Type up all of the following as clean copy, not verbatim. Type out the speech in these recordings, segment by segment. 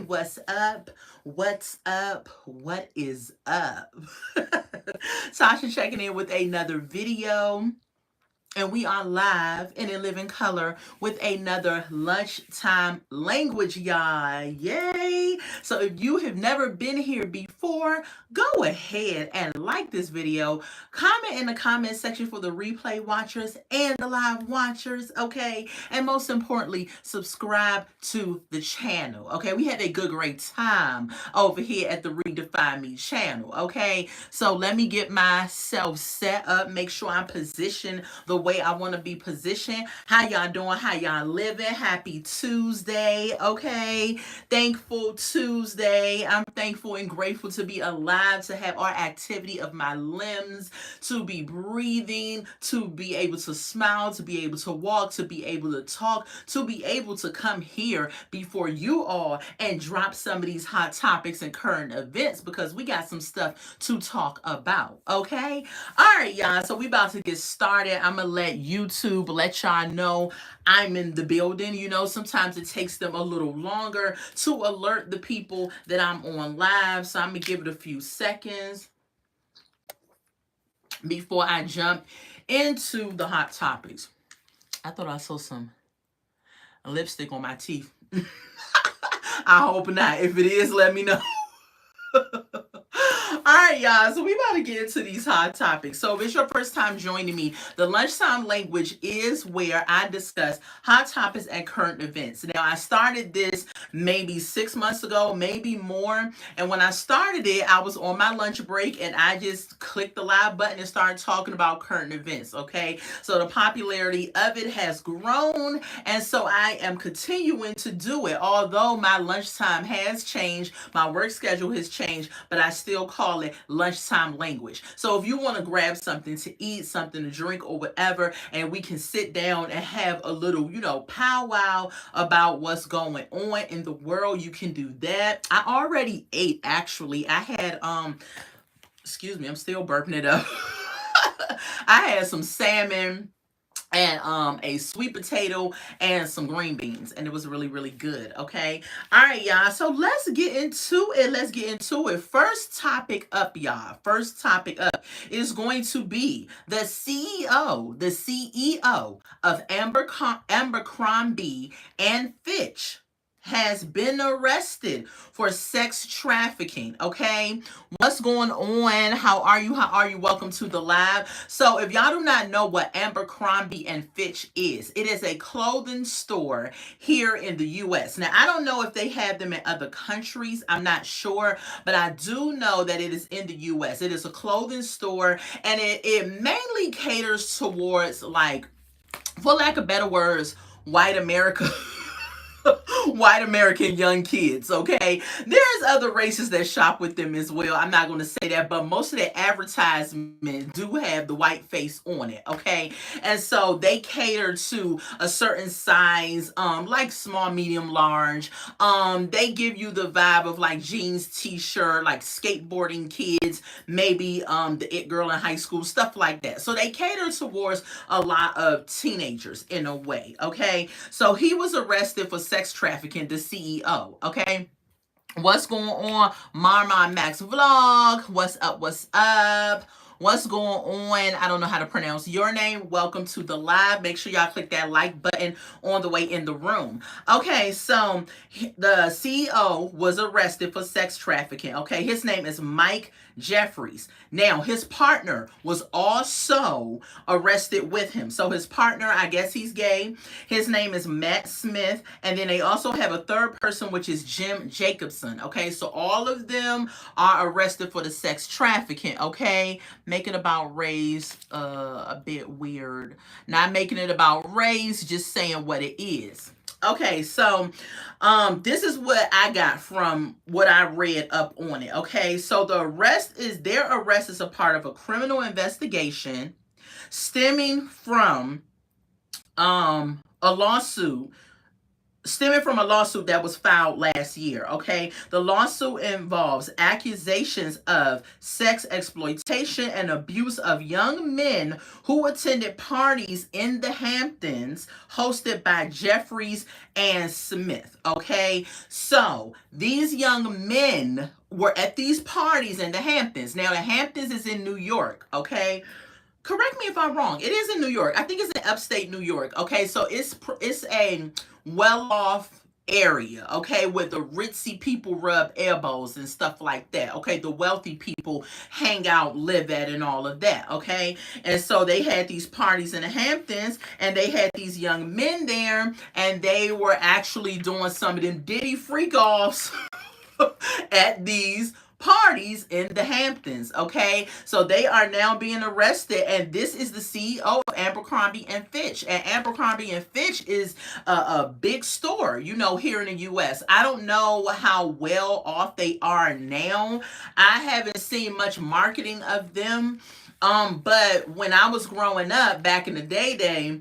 what's up? What's up? What is up? Tasha checking in with another video. And we are live and in living color with another lunchtime language, y'all. Yay! So if you have never been here before, go ahead and like this video. Comment in the comment section for the replay watchers and the live watchers, okay? And most importantly, subscribe to the channel, okay? We had a good, great time over here at the Redefine Me channel, okay? So let me get myself set up, make sure I'm positioned the way I want to be positioned. How y'all doing? How y'all living? Happy Tuesday, okay? Thankful Tuesday. I'm thankful and grateful to be alive, to have our activity of my limbs, to be breathing, to be able to smile, to be able to walk, to be able to talk, to be able to come here before you all and drop some of these hot topics and current events because we got some stuff to talk about, okay? All right, y'all. So we about to get started. I'm gonna let YouTube let y'all know I'm in the building. You know, sometimes it takes them a little longer to alert the people that I'm on live. So I'm gonna give it a few seconds before I jump into the hot topics. I thought I saw some lipstick on my teeth. I hope not. If it is, let me know. All right, y'all. So we about to get into these hot topics. So if it's your first time joining me, the lunchtime language is where I discuss hot topics and current events. Now, I started this maybe 6 months ago, maybe more. And when I started it, I was on my lunch break and I just clicked the live button and started talking about current events. Okay. So the popularity of it has grown. And so I am continuing to do it. Although my lunchtime has changed, my work schedule has changed, but I still call it lunchtime language. So if you want to grab something to eat, something to drink, or whatever, and we can sit down and have a little, powwow about what's going on in the world, you can do that. I already ate, actually. I had, excuse me, I'm still burping it up. I had some salmon and a sweet potato and some green beans, and it was really, really good. Okay, all right, y'all, so let's get into it. First topic up, y'all. First topic up is going to be the CEO of Abercrombie and Fitch has been arrested for sex trafficking. Okay, what's going on? How are you? Welcome to the live. So if y'all do not know what Abercrombie and Fitch is, it is a clothing store here in the US. Now, I don't know if they have them in other countries, I'm not sure, but I do know that it is in the US. It is a clothing store, and it mainly caters towards, like, for lack of better words, white America. White American young kids, okay? There's other races that shop with them as well. I'm not going to say that, but most of their advertisements do have the white face on it, okay? And so they cater to a certain size, like small, medium, large. They give you the vibe of like jeans, t-shirt, like skateboarding kids, maybe the it girl in high school, stuff like that. So they cater towards a lot of teenagers in a way, okay? So he was arrested for sex trafficking, the CEO, okay? What's going on? Marmon Max Vlog. What's up? What's up? What's going on? I don't know how to pronounce your name. Welcome to the live. Make sure y'all click that like button on the way in the room. Okay, so the CEO was arrested for sex trafficking. Okay, his name is Mike Jeffries. Now, his partner was also arrested with him. So his partner, I guess he's gay. His name is Matt Smith. And then they also have a third person, which is Jim Jacobson. Okay, so all of them are arrested for the sex trafficking. Okay, making about race a bit weird. Not making it about race, just saying what it is. Okay, so this is what I got from what I read up on it. Okay, so their arrest is a part of a criminal investigation stemming from a lawsuit stemming from a lawsuit that was filed last year. Okay, the lawsuit involves accusations of sex exploitation and abuse of young men who attended parties in the Hamptons hosted by Jeffries and Smith. Okay, so these young men were at these parties in the Hamptons. Now the Hamptons is in New York. Okay, correct me if I'm wrong. It is in New York. I think it's in upstate New York. Okay, so it's a well-off area, okay, where the ritzy people rub elbows and stuff like that. Okay, the wealthy people hang out, live at, and all of that. Okay, and so they had these parties in the Hamptons, and they had these young men there, and they were actually doing some of them Diddy freak offs at these parties in the Hamptons. Okay, so they are now being arrested, and this is the CEO of Abercrombie and Fitch. And Abercrombie and Fitch is a big store, you know, here in the U.S. I don't know how well off they are now. I haven't seen much marketing of them. But when I was growing up back in the day,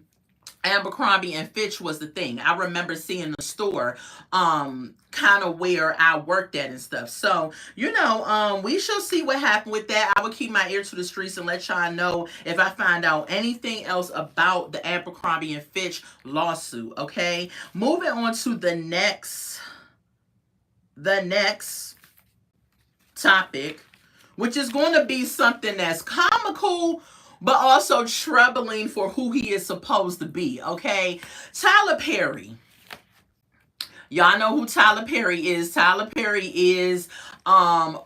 Abercrombie and Fitch was the thing. I remember seeing the store kind of where I worked at and stuff. So, you know, we shall see what happened with that. I will keep my ear to the streets and let y'all know if I find out anything else about the Abercrombie and Fitch lawsuit. Okay, moving on to the next topic, which is going to be something that's comical but also troubling for who he is supposed to be. Okay, Tyler Perry. Y'all know who Tyler Perry is. Tyler Perry is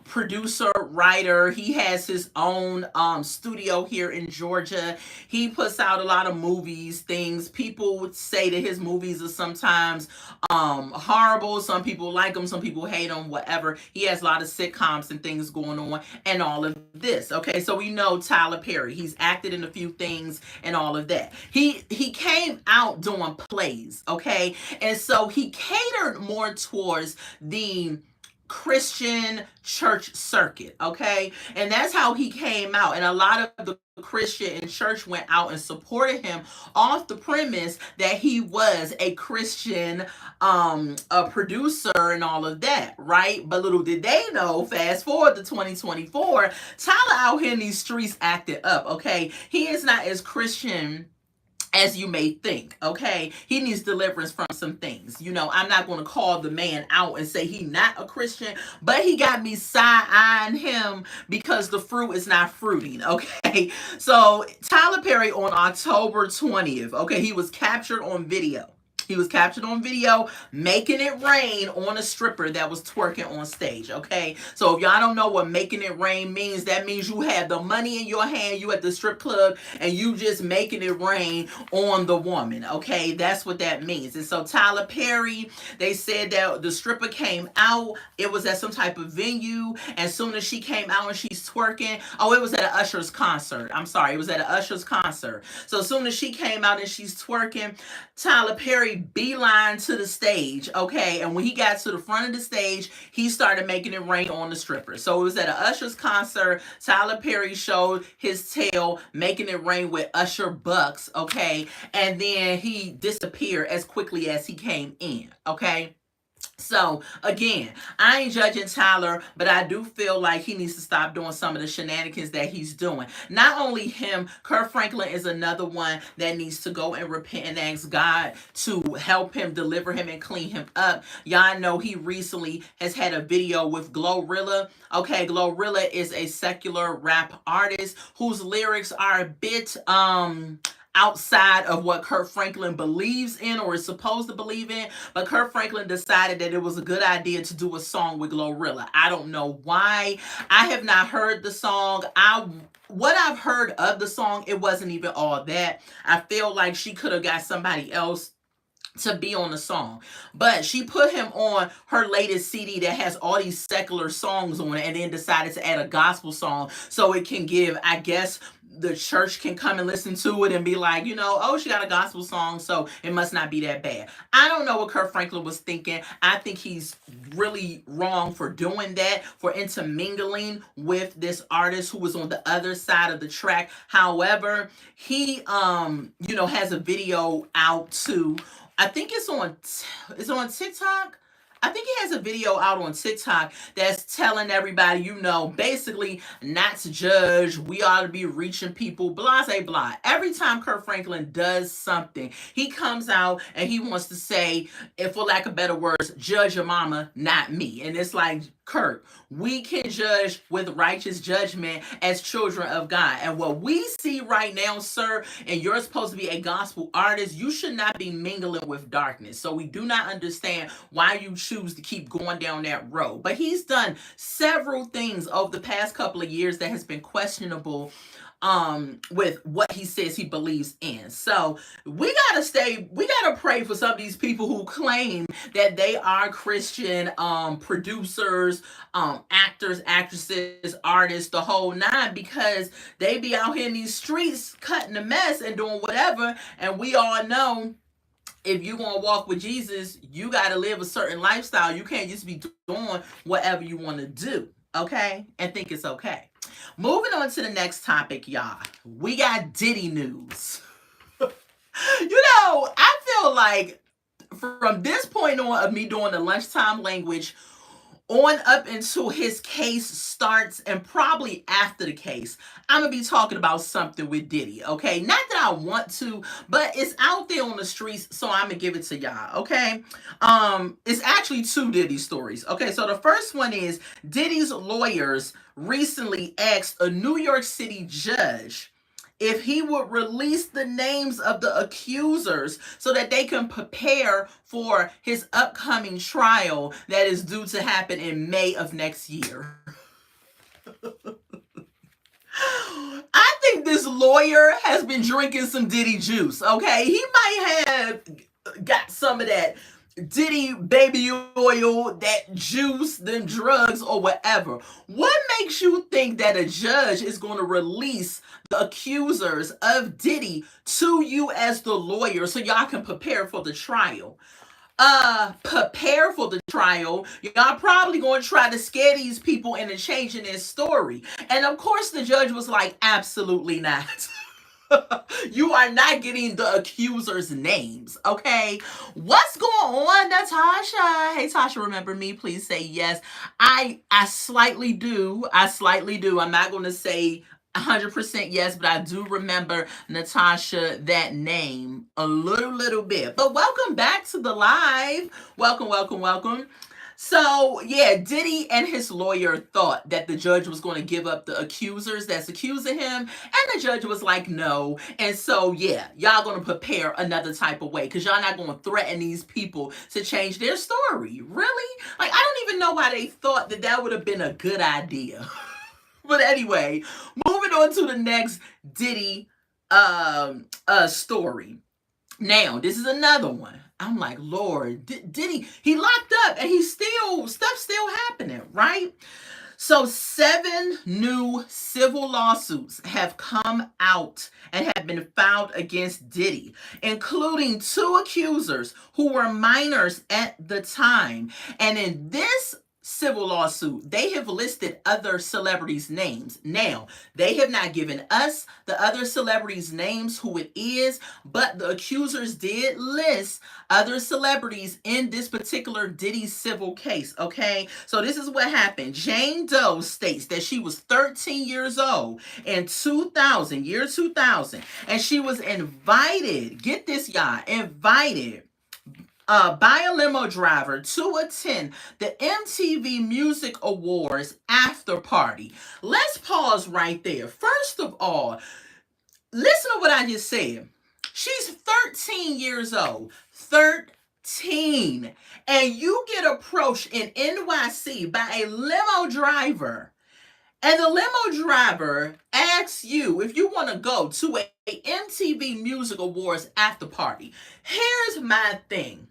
producer, writer. He has his own studio here in Georgia. He puts out a lot of movies, things. People would say that his movies are sometimes horrible. Some people like them, some people hate them, whatever. He has a lot of sitcoms and things going on and all of this. Okay, so we know Tyler Perry. He's acted in a few things and all of that. He came out doing plays, okay? And so he catered more towards the Christian church circuit, okay? And that's how he came out. And a lot of the Christian and church went out and supported him off the premise that he was a Christian a producer and all of that, right? But little did they know, fast forward to 2024, Tyler out here in these streets acted up, okay? He is not as Christian as you may think, okay? He needs deliverance from some things. You know, I'm not going to call the man out and say he not a Christian, but he got me side-eyeing him because the fruit is not fruiting, okay? So Tyler Perry on October 20th, okay, he was captured on video. He was captured on video making it rain on a stripper that was twerking on stage, okay? So if y'all don't know what making it rain means, that means you have the money in your hand, you at the strip club, and you just making it rain on the woman, okay? That's what that means. And so Tyler Perry, they said that the stripper came out. It was at some type of venue. As soon as she came out and she's twerking, oh, it was at an Usher's concert. I'm sorry, it was at an Usher's concert. So as soon as she came out and she's twerking, Tyler Perry beeline to the stage, okay? And when he got to the front of the stage, he started making it rain on the stripper. So it was at an Usher's concert. Tyler Perry showed his tail, making it rain with Usher bucks, okay? And then he disappeared as quickly as he came in, okay? So again, I ain't judging Tyler, but I do feel like he needs to stop doing some of the shenanigans that he's doing. Not only him, Kirk Franklin is another one that needs to go and repent and ask God to help him, deliver him, and clean him up. Y'all know he recently has had a video with Glorilla. Okay, Glorilla is a secular rap artist whose lyrics are a bit outside of what Kirk Franklin believes in or is supposed to believe in. But Kirk Franklin decided that it was a good idea to do a song with Glorilla. I don't know why. I have not heard the song. What I've heard of the song, it wasn't even all that. I feel like she could have got somebody else to be on the song, but she put him on her latest CD that has all these secular songs on it, and then decided to add a gospel song so it can give, I guess, the church can come and listen to it and be like, you know, oh, she got a gospel song, so it must not be that bad. I don't know what Kirk Franklin was thinking. I think he's really wrong for doing that, for intermingling with this artist who was on the other side of the track. However, he, you know, has a video out too I think it's on TikTok. I think he has a video out on TikTok that's telling everybody, basically not to judge. We ought to be reaching people, blah, blah, blah. Every time Kirk Franklin does something, he comes out and he wants to say, if for lack of better words, judge your mama, not me. And it's like, Kirk, we can judge with righteous judgment as children of God. And what we see right now, sir, and you're supposed to be a gospel artist, you should not be mingling with darkness. So we do not understand why you choose to keep going down that road. But he's done several things over the past couple of years that has been questionable with what he says he believes in. So we gotta pray for some of these people who claim that they are Christian producers, actors, actresses, artists, the whole nine, because they be out here in these streets cutting a mess and doing whatever. And we all know, if you're going to walk with Jesus, you got to live a certain lifestyle. You can't just be doing whatever you want to do, okay? And think it's okay. Moving on to the next topic, y'all. We got Diddy news. I feel like from this point on of me doing the lunchtime language on up until his case starts, and probably after the case, I'm going to be talking about something with Diddy, okay? Not that I want to, but it's out there on the streets, so I'm going to give it to y'all, okay? It's actually two Diddy stories, okay? So the first one is Diddy's lawyers recently asked a New York City judge if he would release the names of the accusers so that they can prepare for his upcoming trial that is due to happen in May of next year. I think this lawyer has been drinking some Diddy juice, okay? He might have got some of that Diddy baby oil, that juice, them drugs, or whatever. What makes you think that a judge is going to release the accusers of Diddy to you as the lawyer so y'all can prepare for the trial? Prepare for the trial. Y'all probably going to try to scare these people into changing their story. And of course the judge was like, absolutely not. You are not getting the accusers' names, okay? What's going on, Natasha? Hey, Tasha, remember me? Please say yes. I slightly do. I'm not going to say 100% yes, but I do remember, Natasha, that name a little bit. But welcome back to the live. Welcome. So, yeah, Diddy and his lawyer thought that the judge was going to give up the accusers that's accusing him, and the judge was like, no. And so, yeah, y'all going to prepare another type of way, because y'all not going to threaten these people to change their story. Really? Like, I don't even know why they thought that that would have been a good idea. But anyway, moving on to the next Diddy story. Now, this is another one. I'm like, Lord, Diddy, he locked up and stuff's still happening, right? So 7 new civil lawsuits have come out and have been filed against Diddy, including 2 accusers who were minors at the time. And in this civil lawsuit, they have listed other celebrities' names. Now, they have not given us the other celebrities' names, who it is, but the accusers did list other celebrities in this particular Diddy civil case, okay? So this is what happened. Jane Doe states that she was 13 years old in 2000, and she was invited, get this, y'all, invited by a limo driver to attend the MTV Music Awards after party. Let's pause right there. First of all, listen to what I just said. She's 13 years old. 13. And you get approached in NYC by a limo driver. And the limo driver asks you if you want to go to a MTV Music Awards after party. Here's my thing.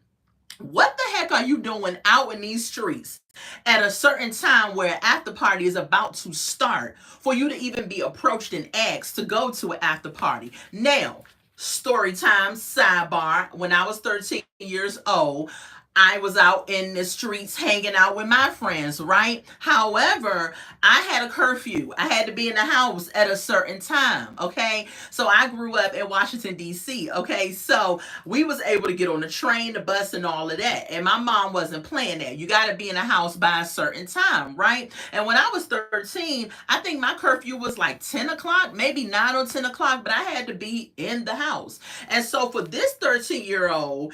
What the heck are you doing out in these streets at a certain time where an after party is about to start for you to even be approached and asked to go to an after party? Now, story time, sidebar. When I was 13 years old, I was out in the streets hanging out with my friends, right? However, I had a curfew. I had to be in the house at a certain time, okay? So I grew up in Washington, D.C., okay? So we was able to get on the train, the bus, and all of that. And my mom wasn't playing that. You got to be in the house by a certain time, right? And when I was 13, I think my curfew was like 10 o'clock, maybe 9 or 10 o'clock, but I had to be in the house. And so for this 13-year-old,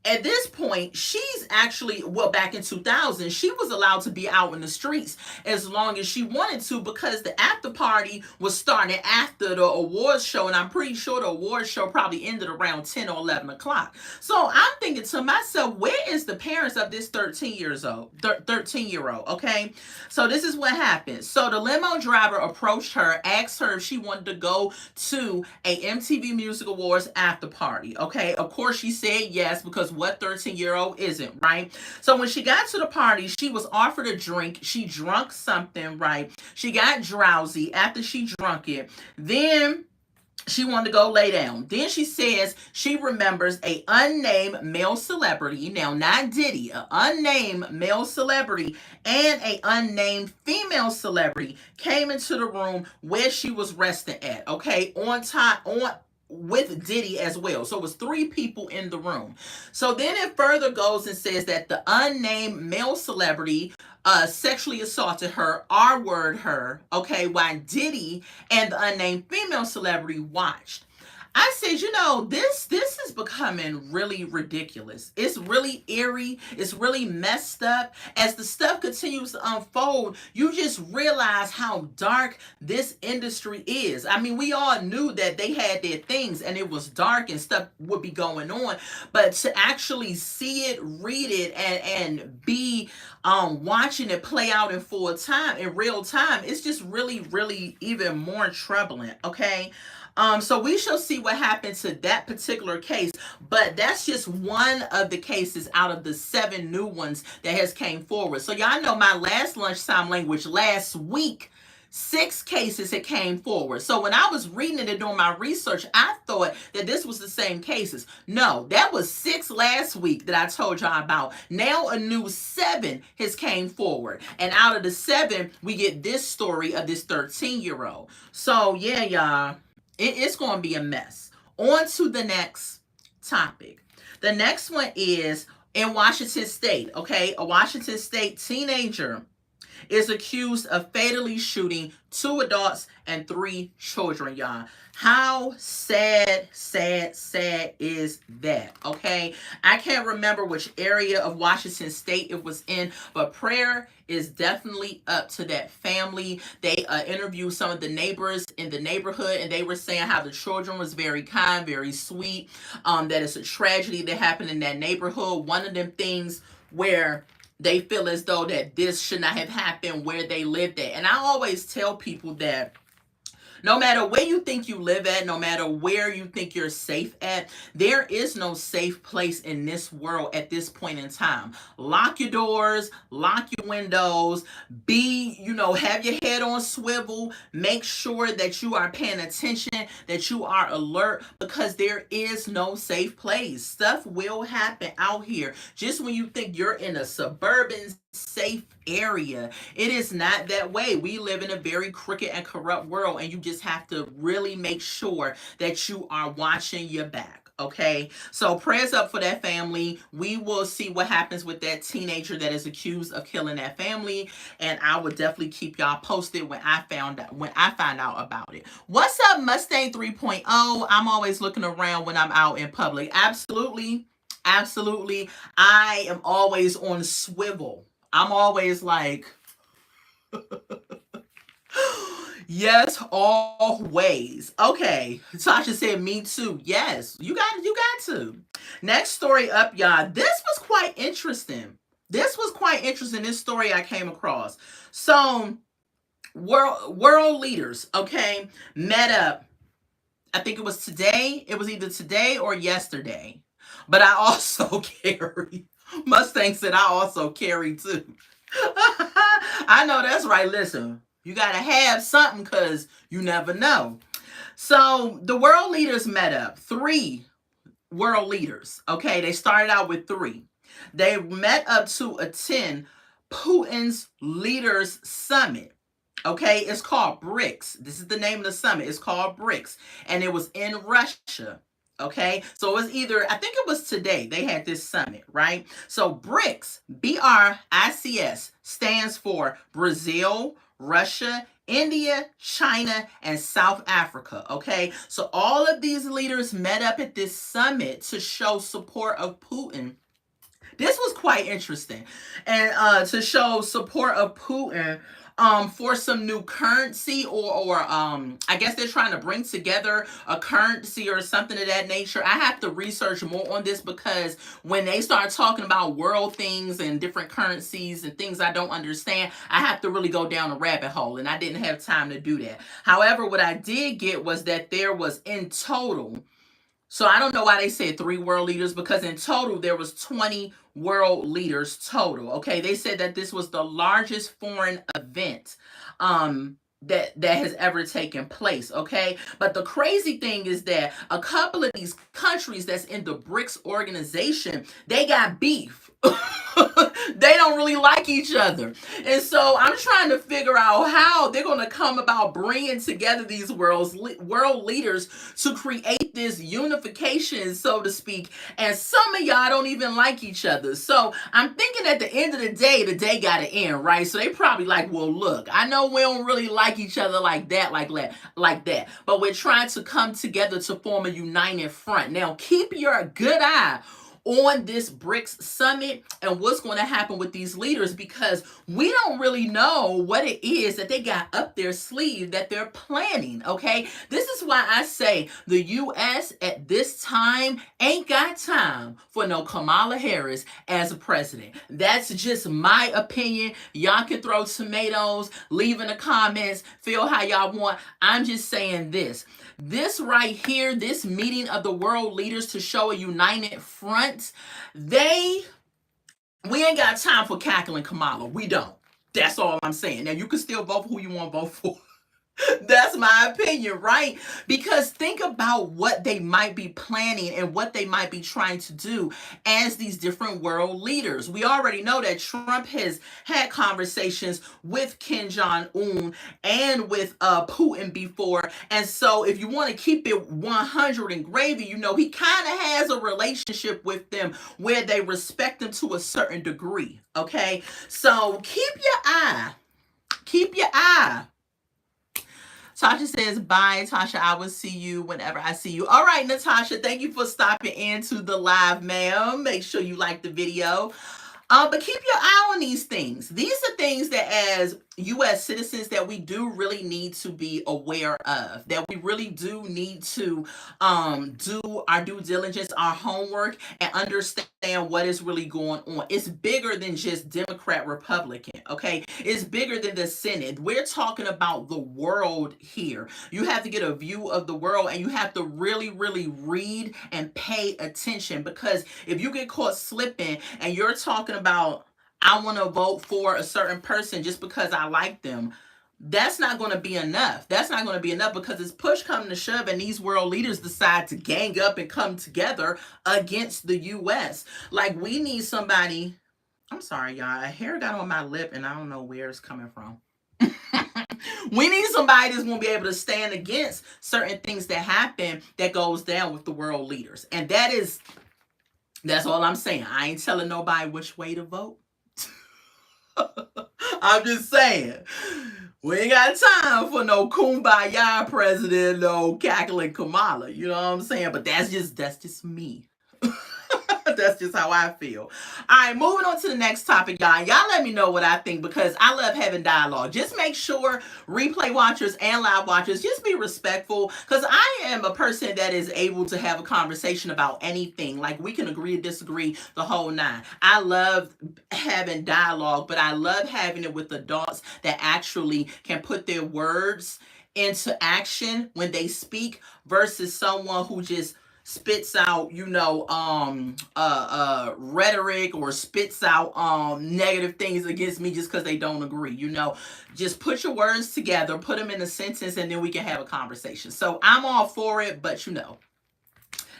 at this point, she's actually, well, back in 2000, she was allowed to be out in the streets as long as she wanted to because the after party was starting after the awards show. And I'm pretty sure the awards show probably ended around 10 or 11 o'clock. So I'm thinking to myself, where is the parents of this 13-year-old? Okay. So this is what happened. So the limo driver approached her, asked her if she wanted to go to a MTV Music Awards after party. Okay. Of course, she said yes, because what 13-year-old isn't, right? So when she got to the party, she was offered a drink. She drunk something, right? She got drowsy after she drunk it. Then she wanted to go lay down. Then she says she remembers a unnamed male celebrity, now not Diddy, an unnamed male celebrity and a unnamed female celebrity came into the room where she was resting at, okay, on time, with Diddy as well. So it was 3 people in the room. So then it further goes and says that the unnamed male celebrity sexually assaulted her, R-word her, okay, while Diddy and the unnamed female celebrity watched. I said, this is becoming really ridiculous. It's really eerie. It's really messed up. As the stuff continues to unfold, you just realize how dark this industry is. I mean, we all knew that they had their things and it was dark and stuff would be going on, but to actually see it, read it, and be watching it play out in real time, it's just really, really even more troubling. Okay. So we shall see what happened to that particular case, but that's just one of the cases out of the 7 new ones that has came forward. So y'all know my last lunchtime language last week, 6 cases had came forward. So when I was reading it and doing my research, I thought that this was the same cases. No, that was 6 last week that I told y'all about. Now a new 7 has came forward. And out of the 7, we get this story of this 13-year-old. So yeah, y'all. It's going to be a mess. On to the next topic. The next one is in Washington State, okay? A Washington State teenager is accused of fatally shooting 2 adults and 3 children, y'all. How sad is that, okay? I can't remember which area of Washington State it was in, but prayer is definitely up to that family. They interviewed some of the neighbors in the neighborhood, and they were saying how the children was very kind, very sweet, that it's a tragedy that happened in that neighborhood. One of them things where they feel as though that this should not have happened where they lived at. And I always tell people that no matter where you think you live at, no matter where you think you're safe at, there is no safe place in this world at this point in time. Lock your doors, lock your windows, have your head on swivel, make sure that you are paying attention, that you are alert, because there is no safe place. Stuff will happen out here. Just when you think you're in a suburban safe area, it is not that way. We live in a very crooked and corrupt world, and you just have to really make sure that you are watching your back. Okay, so prayers up for that family. We will see what happens with that teenager that is accused of killing that family, and I will definitely keep y'all posted when I find out about it. What's up, Mustang 3.0? I'm always looking around when I'm out in public. Absolutely. I am always on swivel. I'm always like, yes, always. Okay, Tasha said me too. Yes, you got to. Next story up, y'all. This was quite interesting. This story I came across. So, world leaders, okay, met up. I think it was today. It was either today or yesterday. But I also carry. Mustang said I also carry too. I know that's right. Listen, you got to have something because you never know. So the world leaders met up. 3 world leaders. Okay, they started out with 3. They met up to attend Putin's Leaders Summit. Okay, it's called BRICS. This is the name of the summit. It's called BRICS, and it was in Russia. Okay, so it was either, I think it was today they had this summit, right? So BRICS, BRICS, stands for Brazil, Russia, India, China, and South Africa. Okay, so all of these leaders met up at this summit to show support of Putin. This was quite interesting, and to show support of Putin for some new currency, or I guess they're trying to bring together a currency or something of that nature. I have to research more on this, because when they start talking about world things and different currencies and things I don't understand, I have to really go down a rabbit hole, and I didn't have time to do that. However, what I did get was that there was, in total, so I don't know why they said 3 world leaders, because in total there was 20 world leaders total. Okay, they said that this was the largest foreign event that has ever taken place. Okay, but the crazy thing is that a couple of these countries that's in the BRICS organization, they got beef. They don't really like each other, and so I'm trying to figure out how they're going to come about bringing together these world leaders to create this unification, so to speak. And some of y'all don't even like each other. So I'm thinking at the end of the day got to end, right? So they probably like, well, look, I know we don't really like each other like that, but we're trying to come together to form a united front. Now, keep your good eye on this BRICS summit and what's going to happen with these leaders, because we don't really know what it is that they got up their sleeve that they're planning. Okay, this is why I say the U.S. at this time ain't got time for no Kamala Harris as a president. That's just my opinion. Y'all can throw tomatoes, leave in the comments, feel how y'all want. I'm just saying this right here, this meeting of the world leaders to show a united front, we ain't got time for cackling Kamala. We don't. That's all I'm saying. Now, you can still vote for who you want to vote for. That's my opinion, right? Because think about what they might be planning and what they might be trying to do as these different world leaders. We already know that Trump has had conversations with Kim Jong-un and with Putin before. And so if you want to keep it 100 and gravy, you know, he kind of has a relationship with them where they respect them to a certain degree, okay? So keep your eye. Tasha says, bye, Tasha. I will see you whenever I see you. All right, Natasha, thank you for stopping into the live, ma'am. Make sure you like the video. But keep your eye on these things. These are things that as U.S. citizens that we do really need to be aware of, that we really do need to do our due diligence, our homework, and understand what is really going on. It's bigger than just Democrat, Republican, okay? It's bigger than the Senate. We're talking about the world here. You have to get a view of the world, and you have to really, really read and pay attention, because if you get caught slipping and you're talking about, I want to vote for a certain person just because I like them, that's not going to be enough. That's not going to be enough, because it's push come to shove and these world leaders decide to gang up and come together against the U.S. Like, we need somebody. I'm sorry, y'all. A hair got on my lip and I don't know where it's coming from. We need somebody that's going to be able to stand against certain things that happen that goes down with the world leaders. And that's all I'm saying. I ain't telling nobody which way to vote. I'm just saying, we ain't got time for no kumbaya president, no cackling Kamala. You know what I'm saying? But that's just me. That's just how I feel. All right, moving on to the next topic, y'all. Y'all let me know what I think, because I love having dialogue. Just make sure, replay watchers and live watchers, just be respectful, because I am a person that is able to have a conversation about anything. Like, we can agree or disagree the whole nine. I love having dialogue, but I love having it with adults that actually can put their words into action when they speak, versus someone who just spits out, rhetoric, or spits out negative things against me just because they don't agree. Just put your words together, put them in a sentence, and then we can have a conversation. So I'm all for it, but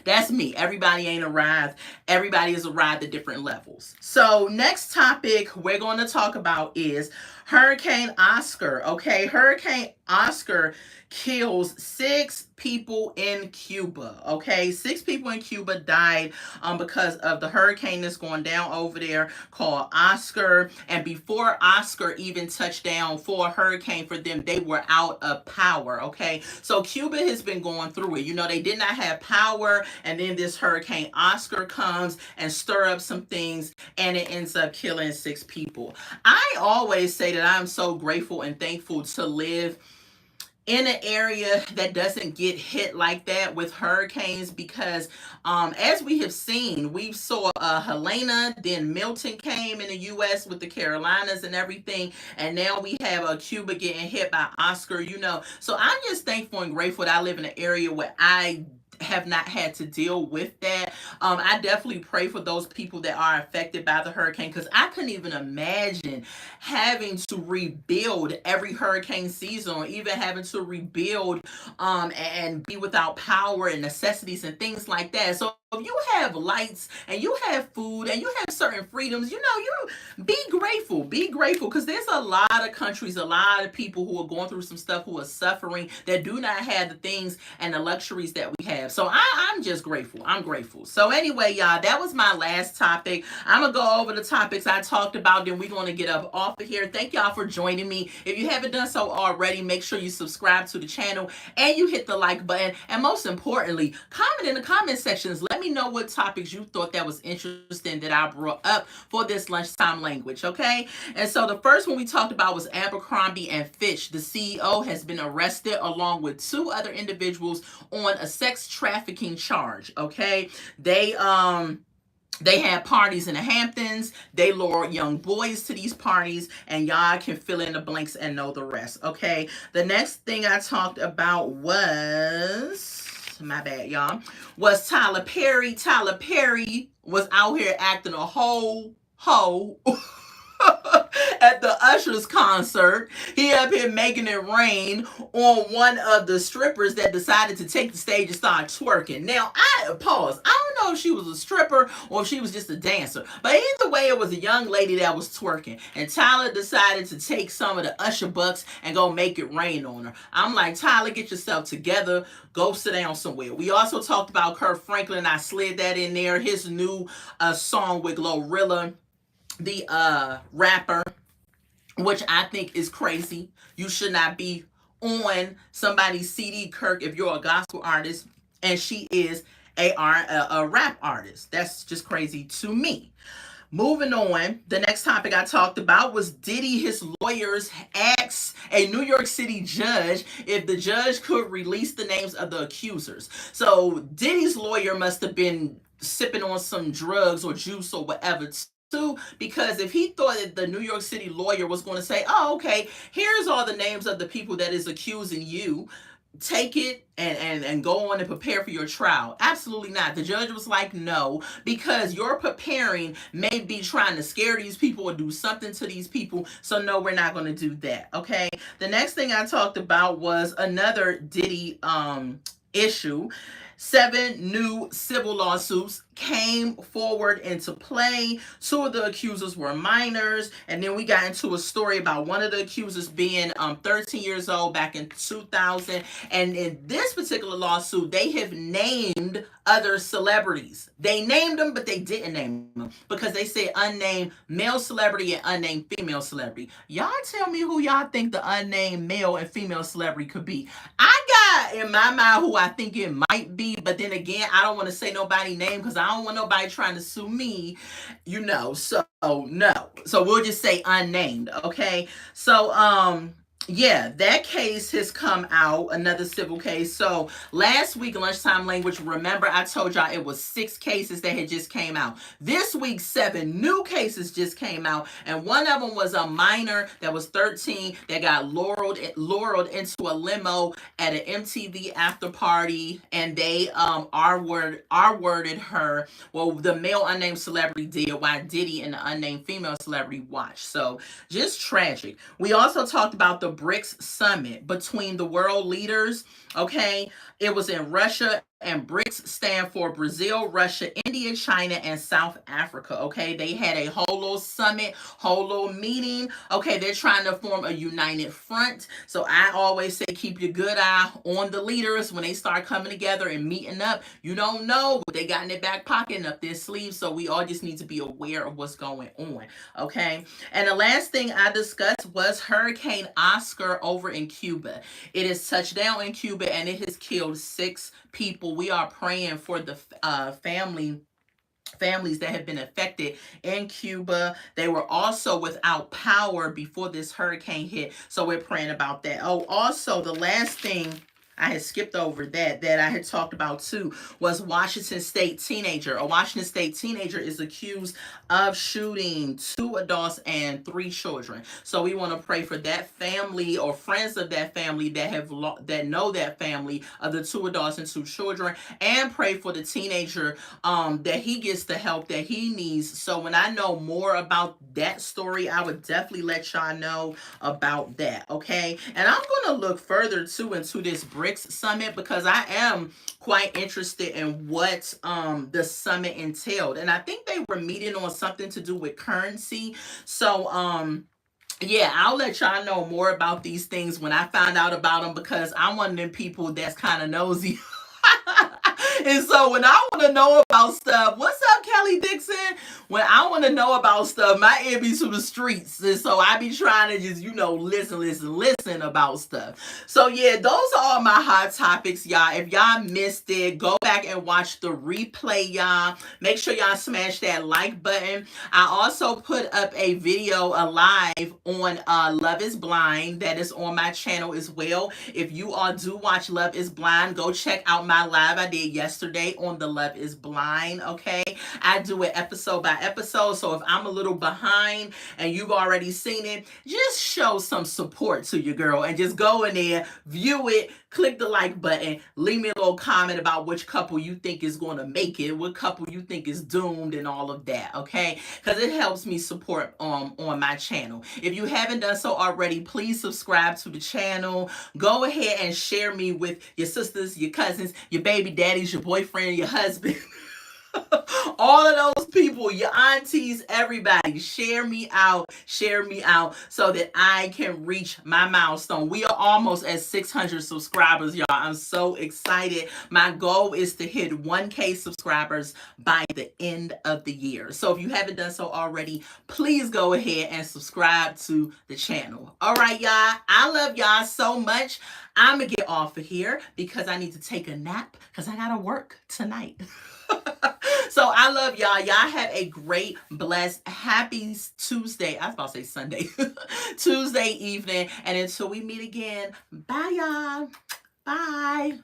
That's me. Everybody ain't arrived. Everybody has arrived at different levels. So next topic we're going to talk about is Hurricane Oscar. Okay, Hurricane Oscar kills 6 people in Cuba. Okay, 6 people in Cuba died because of the hurricane that's going down over there called Oscar. And before Oscar even touched down for a hurricane for them, they were out of power. Okay, so Cuba has been going through it. You know, they did not have power, and then this hurricane Oscar comes and stir up some things, and it ends up killing 6 people. I always say that I'm so grateful and thankful to live in an area that doesn't get hit like that with hurricanes, because as we have seen, we saw Helena, then Milton came in the U.S. with the Carolinas and everything, and now we have Cuba getting hit by Oscar, you know. So I'm just thankful and grateful that I live in an area where I have not had to deal with that. I definitely pray for those people that are affected by the hurricane, because I couldn't even imagine having to rebuild every hurricane season, or even having to rebuild and be without power and necessities and things like that. So if you have lights and you have food and you have certain freedoms, you know, you be grateful, because there's a lot of countries, a lot of people who are going through some stuff, who are suffering, that do not have the things and the luxuries that we have. So I'm just grateful. I'm grateful. So anyway, y'all, that was my last topic. I'm going to go over the topics I talked about, then we're going to get up off of here. Thank y'all for joining me. If you haven't done so already, make sure you subscribe to the channel and you hit the like button. And most importantly, comment in the comment sections. Let me know what topics you thought that was interesting that I brought up for this lunchtime language, okay? And so the first one we talked about was Abercrombie and Fitch. The CEO has been arrested along with 2 other individuals on a sex trafficking charge, okay? They had parties in the Hamptons. They lured young boys to these parties, and y'all can fill in the blanks and know the rest, okay? The next thing I talked about was, my bad, y'all, was Tyler Perry. Tyler Perry was out here acting a whole hoe at the Usher's concert. He up here making it rain on one of the strippers that decided to take the stage and start twerking. Now, I pause. I don't know if she was a stripper or if she was just a dancer, but either way, it was a young lady that was twerking, and Tyler decided to take some of the Usher bucks and go make it rain on her. I'm like, Tyler, get yourself together. Go sit down somewhere. We also talked about Kirk Franklin. I slid that in there. His new song with Glorilla, the rapper, which I think is crazy. You should not be on somebody's CD, Kirk, if you're a gospel artist and she is a rap artist. That's just crazy to me. Moving on, the next topic I talked about was Diddy. His lawyers asked a New York City judge if the judge could release the names of the accusers. So Diddy's lawyer must have been sipping on some drugs or juice or whatever, because if he thought that the New York City lawyer was going to say, oh, okay, here's all the names of the people that is accusing you, take it and go on and prepare for your trial. Absolutely not. The judge was like, no, because you're preparing, maybe trying to scare these people or do something to these people. So no, we're not going to do that. Okay. The next thing I talked about was another Diddy issue. 7 new civil lawsuits came forward into play. 2 of the accusers were minors, and then we got into a story about one of the accusers being 13 years old back in 2000. And in this particular lawsuit, they have named other celebrities. They named them, but they didn't name them because they said unnamed male celebrity and unnamed female celebrity. Y'all tell me who y'all think the unnamed male and female celebrity could be. I got in my mind who I think it might be, but then again, I don't want to say nobody's name because I don't want nobody trying to sue me, you know. So no. So we'll just say unnamed, okay? So yeah, that case has come out, another civil case. So last week, Lunchtime Language, remember I told y'all it was 6 cases that had just came out. This week, 7 new cases just came out, and one of them was a minor that was 13 that got lured into a limo at an MTV after party, and they R-worded her. Well, the male unnamed celebrity did, while Diddy and the unnamed female celebrity watched. So just tragic. We also talked about the BRICS summit between the world leaders, okay? It was in Russia And BRICS stand for Brazil, Russia, India, China, and South Africa. Okay, they had a whole little summit, whole little meeting. Okay, they're trying to form a united front. So I always say keep your good eye on the leaders when they start coming together and meeting up. You don't know what they got in their back pocket and up their sleeves. So we all just need to be aware of what's going on. Okay, and the last thing I discussed was Hurricane Oscar over in Cuba. It has touched down in Cuba and it has killed 6 people. We are praying for the families that have been affected in Cuba. They were also without power before this hurricane hit, so we're praying about that. Oh, also the last thing I had skipped over that I had talked about too was Washington State teenager. A Washington State teenager is accused of shooting 2 adults and 3 children. So we want to pray for that family or friends of that family that know that family of the 2 adults and 2 children, and pray for the teenager that he gets the help that he needs. So when I know more about that story, I would definitely let y'all know about that. Okay, and I'm gonna look further too into this BRICS summit because I am quite interested in what the summit entailed, and I think they were meeting on something to do with currency. So yeah, I'll let y'all know more about these things when I find out about them, because I'm one of them people that's kind of nosy. And so when I want to know about stuff, what's up, Kelly Dixon? When I want to know about stuff, my ear be to the streets. And so I be trying to just, listen about stuff. So yeah, those are all my hot topics, y'all. If y'all missed it, go back and watch the replay, y'all. Make sure y'all smash that like button. I also put up a video live on Love is Blind that is on my channel as well. If you all do watch Love is Blind, go check out my live I did yesterday on the Love is Blind. Okay, I do it episode by episode, so if I'm a little behind and you've already seen it, just show some support to your girl and just go in there, view it, click the like button, leave me a little comment about which couple you think is going to make it, what couple you think is doomed, and all of that. Okay, because it helps me support on my channel. If you haven't done so already, please subscribe to the channel. Go ahead and share me with your sisters, your cousins, your baby daddies, your boyfriend, your husband. All of those people, your aunties, everybody, share me out so that I can reach my milestone. We are almost at 600 subscribers, y'all. I'm so excited. My goal is to hit 1K subscribers by the end of the year. So if you haven't done so already, please go ahead and subscribe to the channel. All right, y'all. I love y'all so much. I'm going to get off of here because I need to take a nap because I got to work tonight. So I love y'all. Y'all have a great, blessed, happy Tuesday. I was about to say Sunday. Tuesday evening. And until we meet again, bye y'all. Bye.